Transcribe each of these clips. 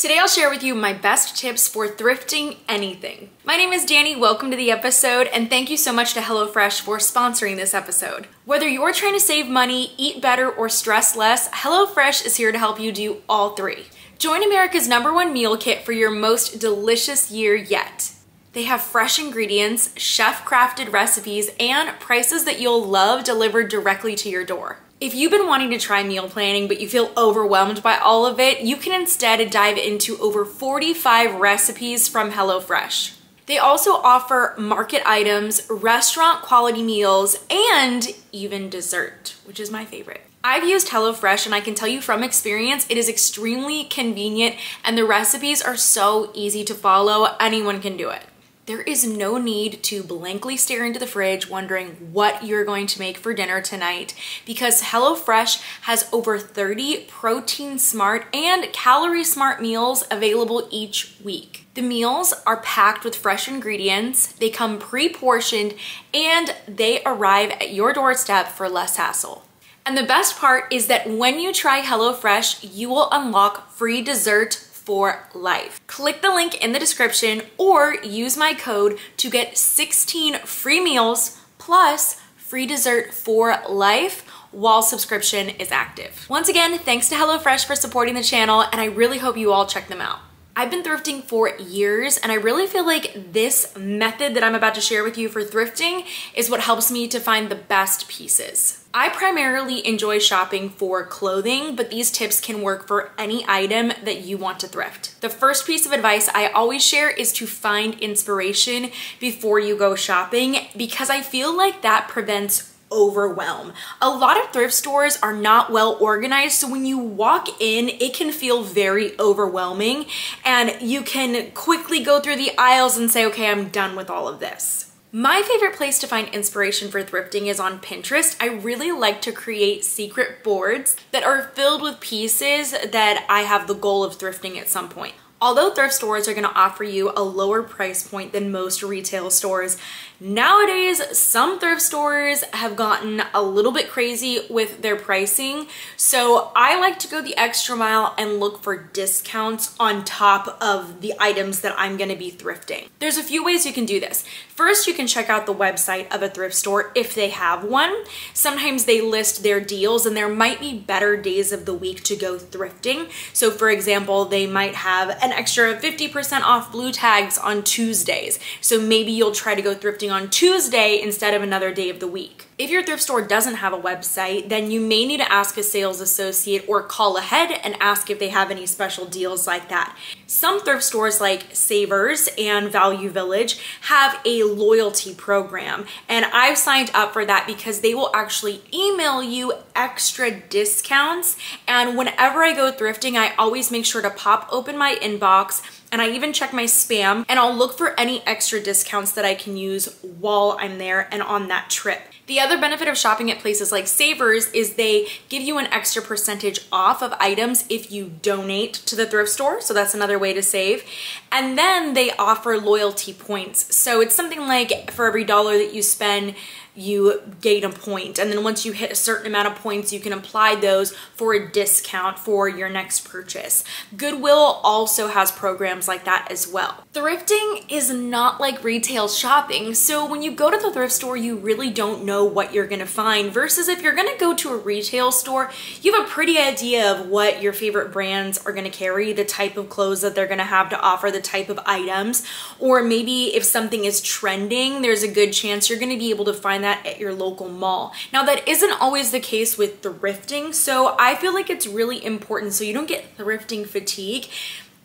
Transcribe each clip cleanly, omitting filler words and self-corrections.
Today I'll share with you my best tips for thrifting anything. My name is Dani, welcome to the episode, and thank you so much to HelloFresh for sponsoring this episode. Whether you're trying to save money, eat better, or stress less, HelloFresh is here to help you do all three. Join America's #1 meal kit for your most delicious year yet. They have fresh ingredients, chef-crafted recipes, and prices that you'll love delivered directly to your door. If you've been wanting to try meal planning but you feel overwhelmed by all of it, you can instead dive into over 45 recipes from HelloFresh. They also offer market items, restaurant quality meals, and even dessert, which is my favorite. I've used HelloFresh and I can tell you from experience, it is extremely convenient and the recipes are so easy to follow, anyone can do it. There is no need to blankly stare into the fridge wondering what you're going to make for dinner tonight because HelloFresh has over 30 protein smart and calorie smart meals available each week. The meals are packed with fresh ingredients, they come pre-portioned, and they arrive at your doorstep for less hassle. And the best part is that when you try HelloFresh, you will unlock free dessert for life. Click the link in the description or use my code to get 16 free meals plus free dessert for life while subscription is active. Once again, thanks to HelloFresh for supporting the channel, and I really hope you all check them out. I've been thrifting for years and I really feel like this method that I'm about to share with you for thrifting is what helps me to find the best pieces. I primarily enjoy shopping for clothing, but these tips can work for any item that you want to thrift. The first piece of advice I always share is to find inspiration before you go shopping because I feel like that prevents overwhelm. A lot of thrift stores are not well organized, so when you walk in, it can feel very overwhelming and you can quickly go through the aisles and say, okay, I'm done with all of this. My favorite place to find inspiration for thrifting is on Pinterest. I really like to create secret boards that are filled with pieces that I have the goal of thrifting at some point. Although thrift stores are going to offer you a lower price point than most retail stores, nowadays some thrift stores have gotten a little bit crazy with their pricing. So I like to go the extra mile and look for discounts on top of the items that I'm going to be thrifting. There's a few ways you can do this. First, you can check out the website of a thrift store if they have one. Sometimes they list their deals and there might be better days of the week to go thrifting. So for example, they might have an extra 50% off blue tags on Tuesdays. So maybe you'll try to go thrifting on Tuesday instead of another day of the week. If your thrift store doesn't have a website, then you may need to ask a sales associate or call ahead and ask if they have any special deals like that. Some thrift stores like Savers and Value Village have a loyalty program, and I've signed up for that because they will actually email you extra discounts. And whenever I go thrifting, I always make sure to pop open my inbox and I even check my spam and I'll look for any extra discounts that I can use while I'm there and on that trip. The other benefit of shopping at places like Savers is they give you an extra percentage off of items if you donate to the thrift store, so that's another way to save. And then they offer loyalty points. So it's something like for every $1 that you spend, you gain a point. And then once you hit a certain amount of points, you can apply those for a discount for your next purchase. Goodwill also has programs like that as well. Thrifting is not like retail shopping. So when you go to the thrift store, you really don't know what you're gonna find versus if you're gonna go to a retail store, you have a pretty idea of what your favorite brands are gonna carry, the type of clothes that they're gonna have to offer, the type of items, or maybe if something is trending, there's a good chance you're gonna be able to find that at your local mall. Now that isn't always the case with thrifting, so I feel like it's really important so you don't get thrifting fatigue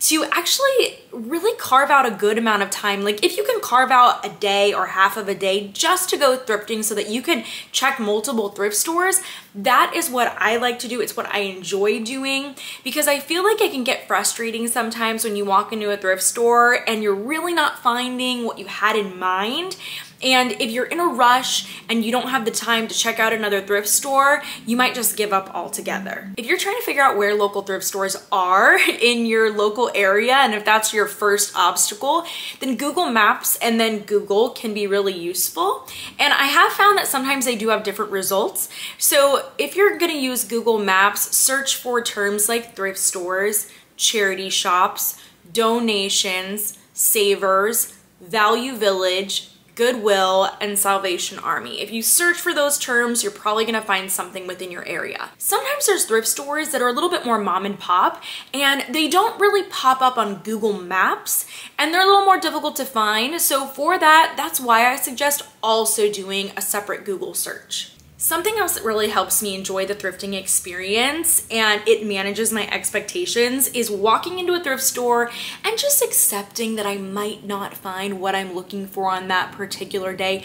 to actually really carve out a good amount of time. Like if you can carve out a day or half of a day just to go thrifting so that you can check multiple thrift stores, that is what I like to do. It's what I enjoy doing because I feel like it can get frustrating sometimes when you walk into a thrift store and you're really not finding what you had in mind. And if you're in a rush and you don't have the time to check out another thrift store, you might just give up altogether. If you're trying to figure out where local thrift stores are in your local area, and if that's your first obstacle, then Google Maps and then Google can be really useful. And I have found that sometimes they do have different results. So if you're gonna use Google Maps, search for terms like thrift stores, charity shops, donations, savers, Value Village, Goodwill, and Salvation Army. If you search for those terms, you're probably gonna find something within your area. Sometimes there's thrift stores that are a little bit more mom and pop, and they don't really pop up on Google Maps, and they're a little more difficult to find. So for that, that's why I suggest also doing a separate Google search. Something else that really helps me enjoy the thrifting experience, and it manages my expectations, is walking into a thrift store and just accepting that I might not find what I'm looking for on that particular day,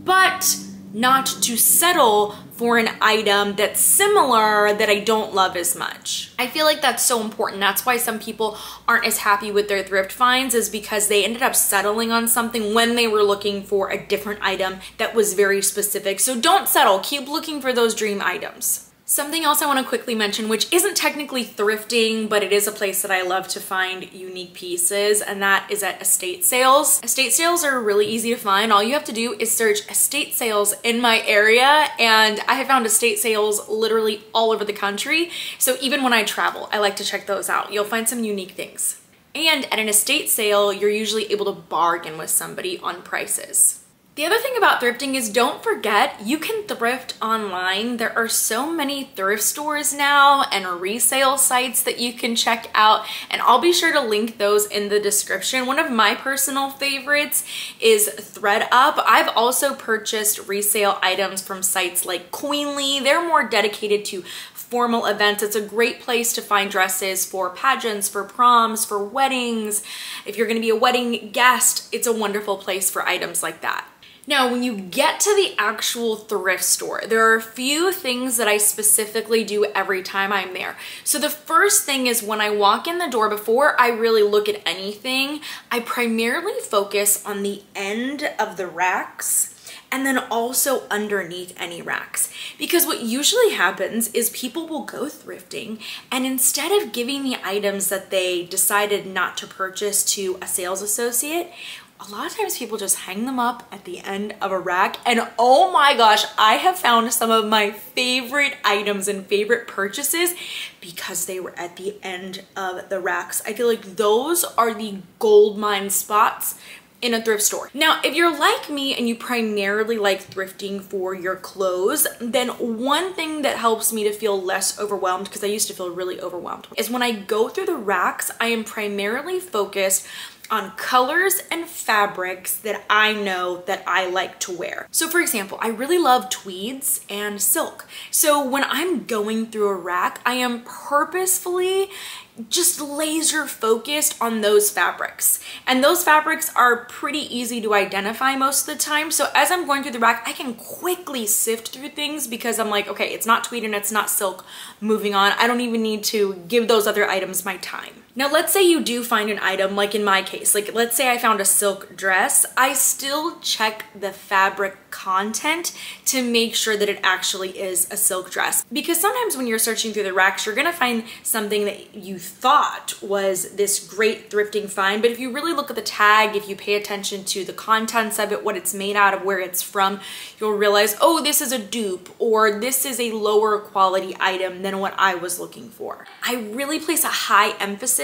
but not to settle for an item that's similar that I don't love as much. I feel like that's so important. That's why some people aren't as happy with their thrift finds, is because they ended up settling on something when they were looking for a different item that was very specific. So don't settle, keep looking for those dream items. Something else I want to quickly mention, which isn't technically thrifting, but it is a place that I love to find unique pieces, and that is at estate sales. Estate sales are really easy to find. All you have to do is search estate sales in my area, and I have found estate sales literally all over the country. So even when I travel, I like to check those out. You'll find some unique things. And at an estate sale, you're usually able to bargain with somebody on prices. The other thing about thrifting is, don't forget, you can thrift online. There are so many thrift stores now and resale sites that you can check out, and I'll be sure to link those in the description. One of my personal favorites is ThredUp. I've also purchased resale items from sites like Queenly. They're more dedicated to formal events. It's a great place to find dresses for pageants, for proms, for weddings. If you're gonna be a wedding guest, it's a wonderful place for items like that. Now, when you get to the actual thrift store, there are a few things that I specifically do every time I'm there. So the first thing is, when I walk in the door, before I really look at anything, I primarily focus on the end of the racks and then also underneath any racks. Because what usually happens is people will go thrifting, and instead of giving the items that they decided not to purchase to a sales associate, a lot of times people just hang them up at the end of a rack, and oh my gosh, I have found some of my favorite items and favorite purchases because they were at the end of the racks. I feel like those are the gold mine spots in a thrift store. Now, if you're like me and you primarily like thrifting for your clothes, then one thing that helps me to feel less overwhelmed, because I used to feel really overwhelmed, is when I go through the racks, I am primarily focused on colors and fabrics that I know that I like to wear. So for example, I really love tweeds and silk. So when I'm going through a rack, I am purposefully just laser focused on those fabrics. And those fabrics are pretty easy to identify most of the time. So as I'm going through the rack, I can quickly sift through things because I'm like, okay, it's not tweed and it's not silk, moving on. I don't even need to give those other items my time. Now, let's say you do find an item, like in my case, like let's say I found a silk dress, I still check the fabric content to make sure that it actually is a silk dress. Because sometimes when you're searching through the racks, you're gonna find something that you thought was this great thrifting find, but if you really look at the tag, if you pay attention to the contents of it, what it's made out of, where it's from, you'll realize, oh, this is a dupe, or this is a lower quality item than what I was looking for. I really place a high emphasis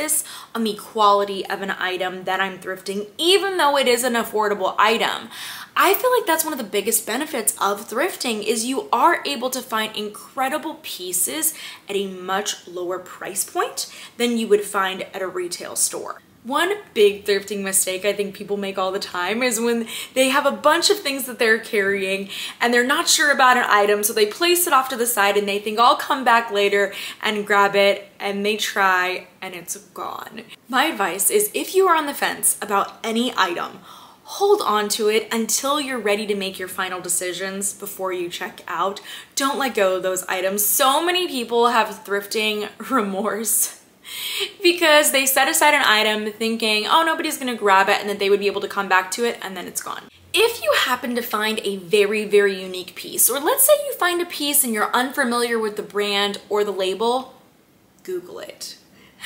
on the quality of an item that I'm thrifting, even though it is an affordable item. I feel like that's one of the biggest benefits of thrifting, is you are able to find incredible pieces at a much lower price point than you would find at a retail store. One big thrifting mistake I think people make all the time is when they have a bunch of things that they're carrying and they're not sure about an item, so they place it off to the side and they think, I'll come back later and grab it, and they try and it's gone. My advice is, if you are on the fence about any item, hold on to it until you're ready to make your final decisions before you check out. Don't let go of those items. So many people have thrifting remorse because they set aside an item thinking, oh, nobody's gonna grab it, and that they would be able to come back to it, and then it's gone. If you happen to find a very, very unique piece, or let's say you find a piece and you're unfamiliar with the brand or the label, Google it.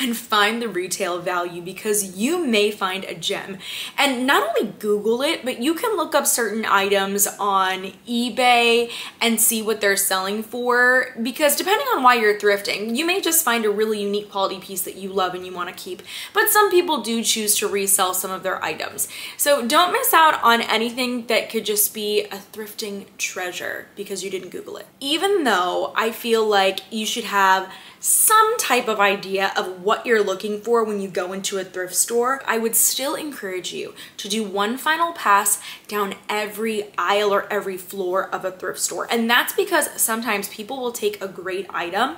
and find the retail value, because you may find a gem. And not only Google it, but you can look up certain items on eBay and see what they're selling for, because depending on why you're thrifting, you may just find a really unique quality piece that you love and you want to keep. But some people do choose to resell some of their items. So don't miss out on anything that could just be a thrifting treasure because you didn't Google it. Even though I feel like you should have some type of idea of what you're looking for when you go into a thrift store, I would still encourage you to do one final pass down every aisle or every floor of a thrift store. And that's because sometimes people will take a great item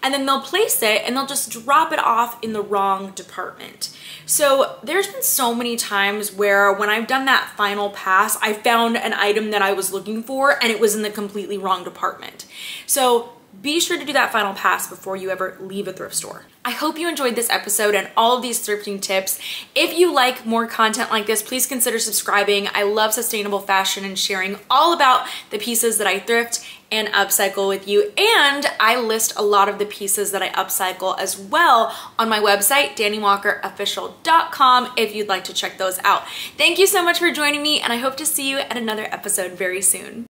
and then they'll place it and they'll just drop it off in the wrong department. So there's been so many times where when I've done that final pass, I found an item that I was looking for and it was in the completely wrong department. So be sure to do that final pass before you ever leave a thrift store. I hope you enjoyed this episode and all of these thrifting tips. If you like more content like this, please consider subscribing. I love sustainable fashion and sharing all about the pieces that I thrift and upcycle with you. And I list a lot of the pieces that I upcycle as well on my website, DaniWalkerOfficial.com, if you'd like to check those out. Thank you so much for joining me, and I hope to see you at another episode very soon.